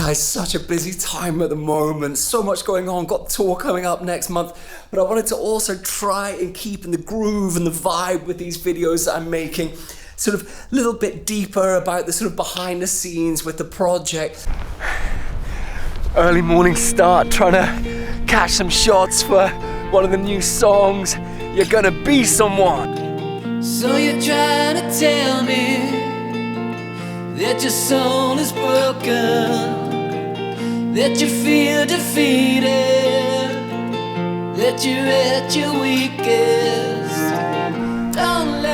guys, such a busy time at the moment, so much going on, got the tour coming up next month, but I wanted to also try and keep in the groove and the vibe with these videos that I'm making, sort of a little bit deeper about the sort of behind the scenes with the project. Early morning start, trying to catch some shots for one of the new songs, You're Gonna Be Someone. So you're trying to tell me that your soul is broken, that you feel defeated, that you're at your weakest.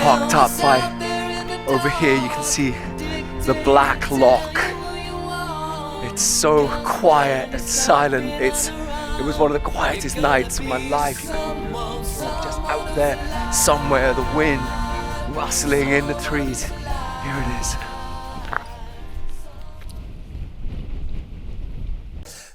Parked up by, over here you can see the Black Lock. It's so quiet and silent. It was one of the quietest nights of my life. You could just out there somewhere, the wind rustling in the trees. Here it is.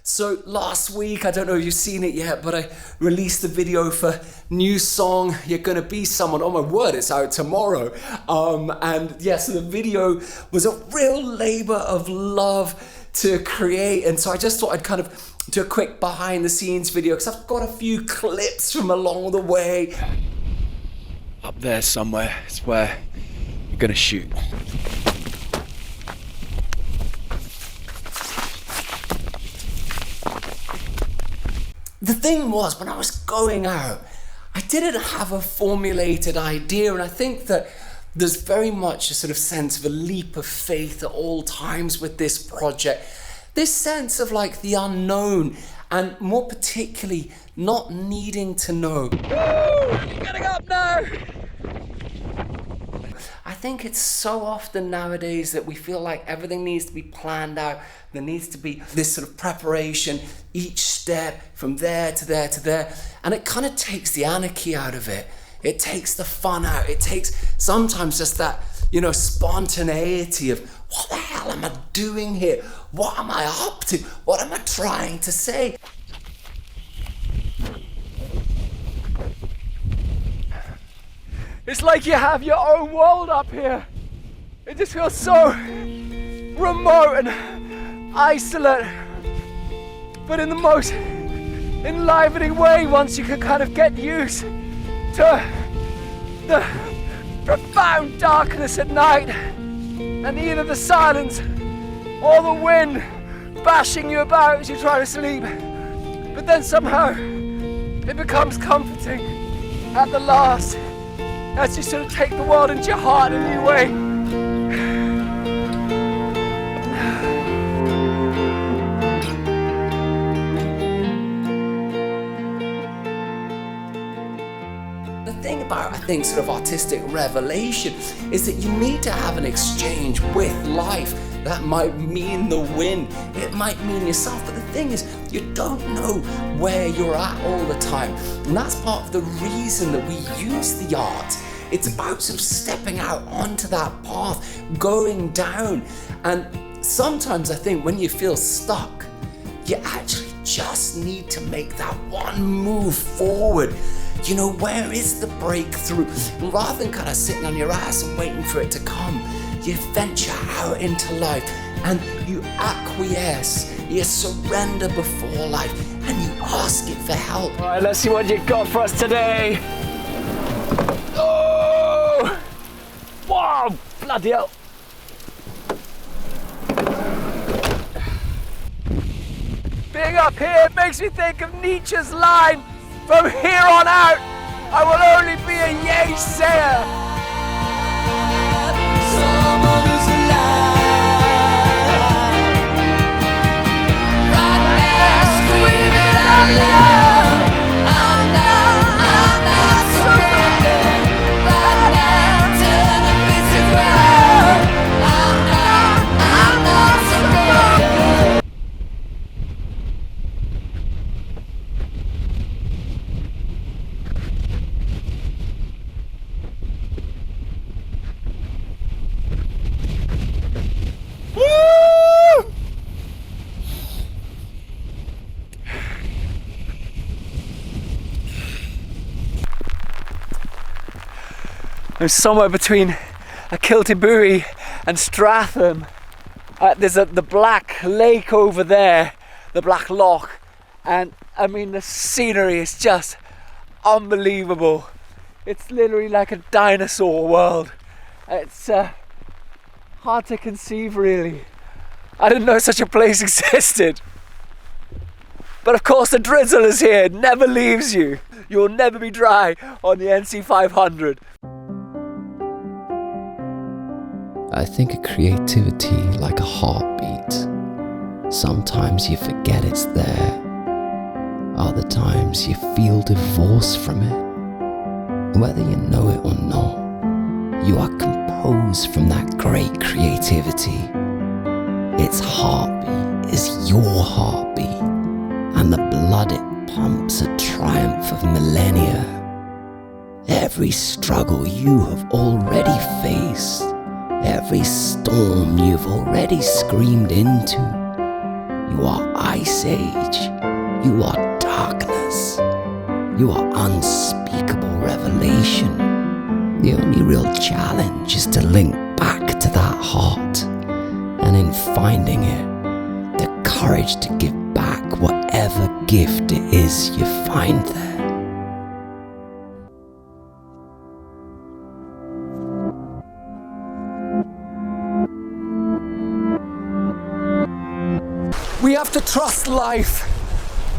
So last week, I don't know if you've seen it yet, but I released the video for new song, You're Gonna Be Someone. Oh my word, it's out tomorrow. And yeah, so the video was a real labor of love to create. And so I just thought I'd kind of do a quick behind the scenes video because I've got a few clips from along the way. Up there somewhere is where you're gonna shoot. The thing was, when I was going out, I didn't have a formulated idea, and I think that there's very much a sort of sense of a leap of faith at all times with this project. This sense of like the unknown, and more particularly, not needing to know. Woo! Getting up now! I think it's so often nowadays that we feel like everything needs to be planned out. There needs to be this sort of preparation, each step from there to there to there. And it kind of takes the anarchy out of it. It takes the fun out. It takes sometimes just that, spontaneity of what the hell am I doing here? What am I up to? What am I trying to say? It's like you have your own world up here. It just feels so remote and isolate, but in the most enlivening way once you can kind of get used to the profound darkness at night and either the silence or the wind bashing you about as you try to sleep. But then somehow it becomes comforting at the last as you sort of take the world into your heart in a new way. The thing about, I think, sort of artistic revelation is that you need to have an exchange with life. That might mean the wind, it might mean yourself, but the thing is, you don't know where you're at all the time. And that's part of the reason that we use the art. It's about sort of stepping out onto that path, going down. And sometimes I think when you feel stuck, you actually just need to make that one move forward. Where is the breakthrough? And rather than kind of sitting on your ass and waiting for it to come, you venture out into life and you acquiesce, you surrender before life, and you ask it for help. All right, let's see what you got for us today. Oh! Wow, bloody hell. Being up here makes me think of Nietzsche's line, from here on out, I will only be a yay-sayer. Someone who's alive, right now, screaming out loud. I'm not surrendering, right now, turn the beats to ground. I'm not surrendering. I'm somewhere between a Kiltibury and Stratham, There's the black lake over there, the Black Loch, and I mean the scenery is just unbelievable. It's literally like a dinosaur world. It's hard to conceive, really. I didn't know such a place existed. But of course the drizzle is here, it never leaves you. You'll never be dry on the NC 500. I think of creativity like a heartbeat. Sometimes you forget it's there. Other times you feel divorced from it. Whether you know it or not, you are composed from that great creativity. Its heartbeat is your heartbeat, and the blood it pumps a triumph of millennia. Every struggle you have already faced, every storm you've already screamed into. You are Ice Age, you are darkness, you are unspeakable revelation. The only real challenge is to link back to that heart, and in finding it, the courage to give back whatever gift it is you find there. We have to trust life.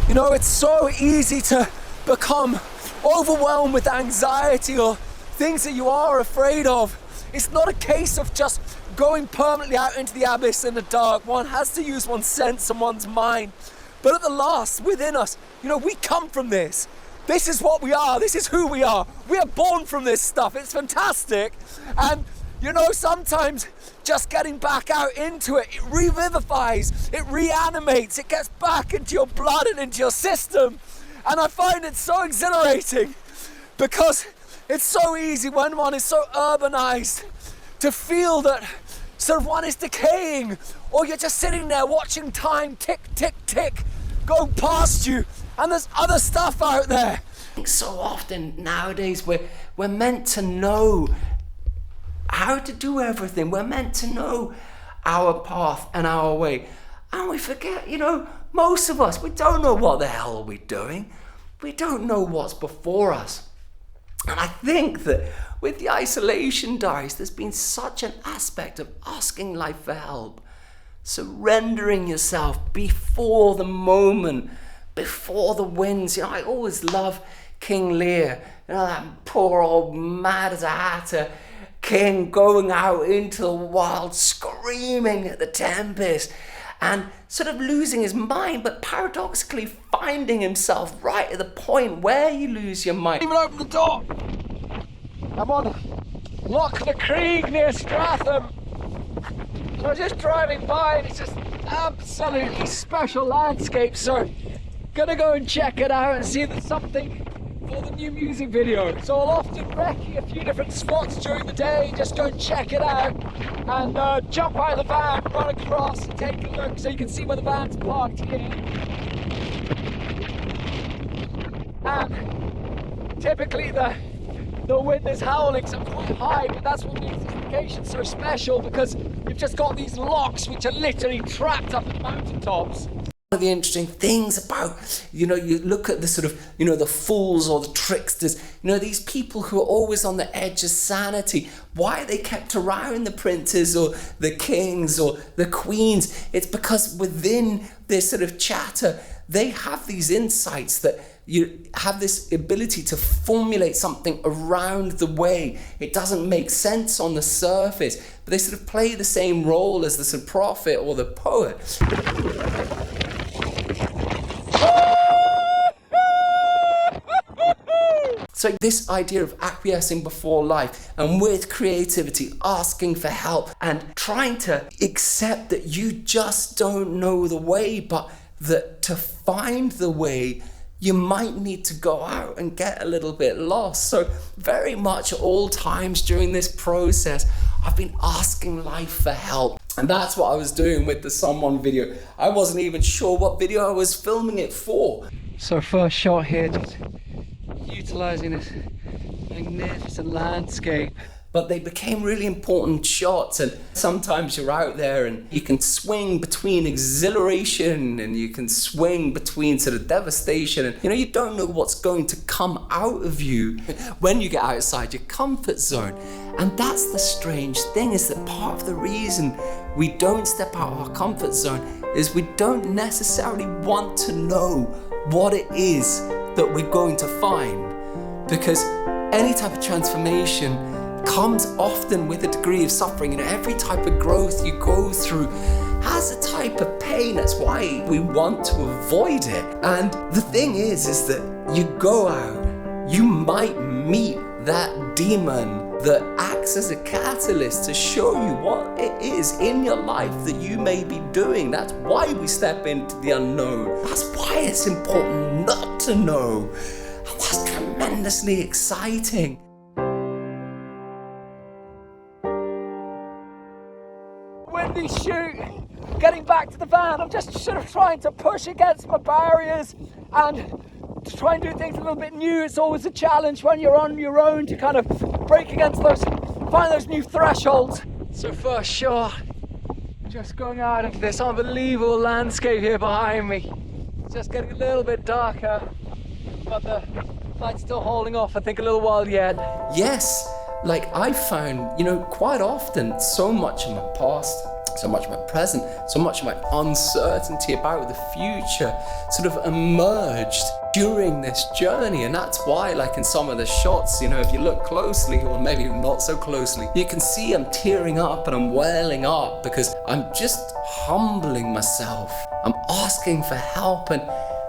You know, it's so easy to become overwhelmed with anxiety or things that you are afraid of. It's not a case of just going permanently out into the abyss in the dark. One has to use one's sense and one's mind. But at the last, within us, you know, we come from this. This is what we are. This is who we are. We are born from this stuff. It's fantastic. And you know, sometimes just getting back out into it, it revivifies, it reanimates, it gets back into your blood and into your system. And I find it so exhilarating because it's so easy when one is so urbanized to feel that sort of one is decaying, or you're just sitting there watching time tick, tick, tick, go past you, and there's other stuff out there. So often nowadays we're meant to know how to do everything. We're meant to know our path and our way. And we forget, you know, most of us, we don't know what the hell are we doing. We don't know what's before us. And I think that with the Isolation Diaries, there's been such an aspect of asking life for help, surrendering yourself before the moment, before the winds. You know, I always love King Lear, you know, that poor old mad as a hatter king going out into the wild, screaming at the tempest and sort of losing his mind, but paradoxically finding himself right at the point where you lose your mind. Even open the door. I'm on Loch the Creek near Stratham. So I'm just driving by and it's just absolutely special landscape. So gonna go and check it out and see if there's something for the new music video. So I'll often recce a few different spots during the day, just go and check it out and jump out of the van, run across and take a look so you can see where the van's parked here. And typically the wind is howling, so quite high, but that's what makes this location so special, because you've just got these lochs which are literally trapped up at mountaintops. One of the interesting things about, you know, you look at the sort of, you know, the fools or the tricksters, you know, these people who are always on the edge of sanity. Why are they kept around the princes or the kings or the queens? It's because within this sort of chatter, they have these insights that you have this ability to formulate something around the way. It doesn't make sense on the surface, but they sort of play the same role as the sort of prophet or the poet. So this idea of acquiescing before life and with creativity, asking for help and trying to accept that you just don't know the way, but that to find the way, you might need to go out and get a little bit lost. So very much at all times during this process, I've been asking life for help. And that's what I was doing with the Someone video. I wasn't even sure what video I was filming it for. So first shot here, just utilizing this magnificent landscape. but they became really important shots. And sometimes you're out there and you can swing between exhilaration and you can swing between sort of devastation, and you don't know what's going to come out of you when you get outside your comfort zone. And that's the strange thing, is that part of the reason we don't step out of our comfort zone is we don't necessarily want to know what it is that we're going to find. Because any type of transformation comes often with a degree of suffering, and every type of growth you go through has a type of pain. That's why we want to avoid it. And the thing is that you go out, you might meet that demon that acts as a catalyst to show you what it is in your life that you may be doing. That's why we step into the unknown. That's why it's important not to know. And that's tremendously exciting. Windy shoot, getting back to the van, I'm just sort of trying to push against my barriers and to try and do things a little bit new. It's always a challenge when you're on your own to kind of break against find those new thresholds. So first shot, just going out into this unbelievable landscape here behind me. It's just getting a little bit darker, but the light's still holding off, I think, a little while yet. Yes, like I found, quite often so much of my past, so much of my present, so much of my uncertainty about the future sort of emerged during this journey. And that's why, like in some of the shots, if you look closely, or maybe not so closely, you can see I'm tearing up and I'm welling up because I'm just humbling myself. I'm asking for help, and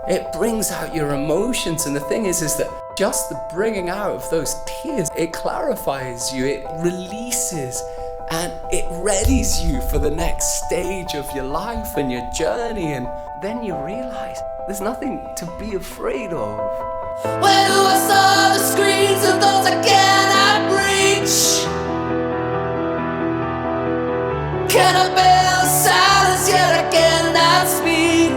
it brings out your emotions. And the thing is that just the bringing out of those tears, it clarifies you, it releases, and it readies you for the next stage of your life and your journey. And then you realize there's nothing to be afraid of. Where do I saw the screens of those I cannot reach? Can I bear the silence yet I cannot speak?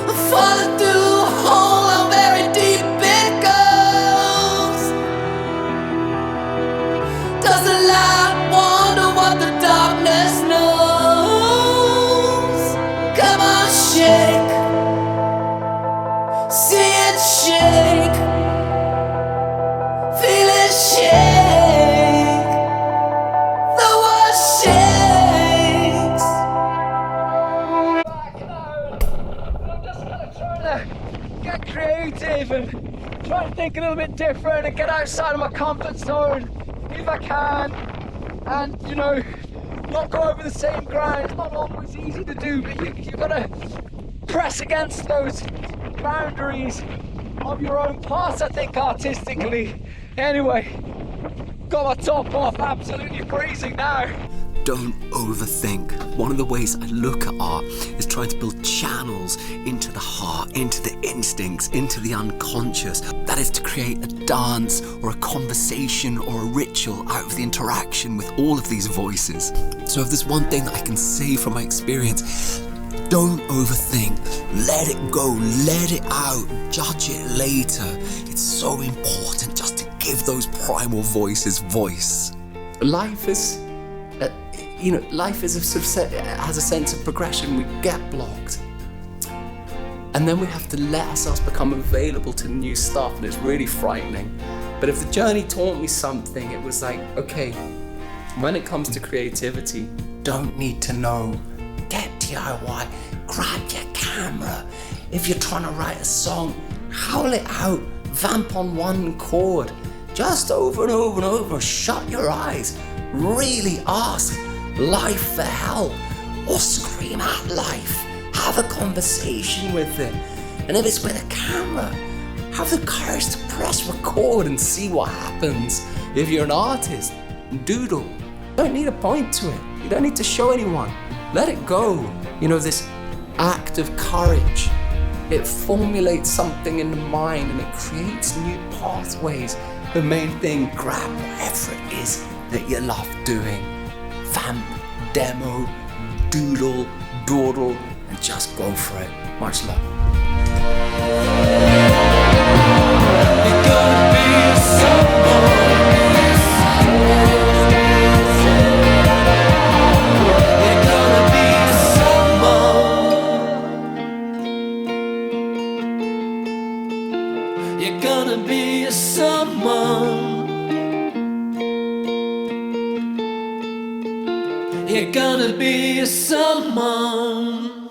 I'm falling through a hole, how very deep it goes. Does the light wonder what the darkness knows? Come on, shake, see it shake, feel it shake, the world shakes. Back now, I'm just kind of trying to get creative and try and think a little bit different and get outside of my comfort zone if I can, and not go over the same ground. It's not always easy to do, but you've got to press against those boundaries of your own past, I think, artistically. Anyway, got my top off, absolutely freezing now. Don't overthink. One of the ways I look at art is trying to build channels into the heart, into the instincts, into the unconscious. That is to create a dance or a conversation or a ritual out of the interaction with all of these voices. So if there's one thing that I can say from my experience, don't overthink. Let it go, let it out, judge it later. It's so important just to give those primal voices voice. Life is has a sense of progression. We get blocked, and then we have to let ourselves become available to new stuff, and it's really frightening. But if the journey taught me something, it was like, okay, when it comes to creativity, don't need to know. Get DIY, grab your camera. If you're trying to write a song, howl it out, vamp on one chord, just over and over and over. Shut your eyes, really ask life for help, or scream at life. Have a conversation with it. And if it's with a camera, have the courage to press record and see what happens. If you're an artist, doodle. You don't need a point to it. You don't need to show anyone. Let it go. This act of courage, it formulates something in the mind and it creates new pathways. The main thing, grab whatever it is that you love doing. Vamp, demo, doodle, dawdle, and just go for it. Much love. You're gonna be someone. someone. You're gonna be someone.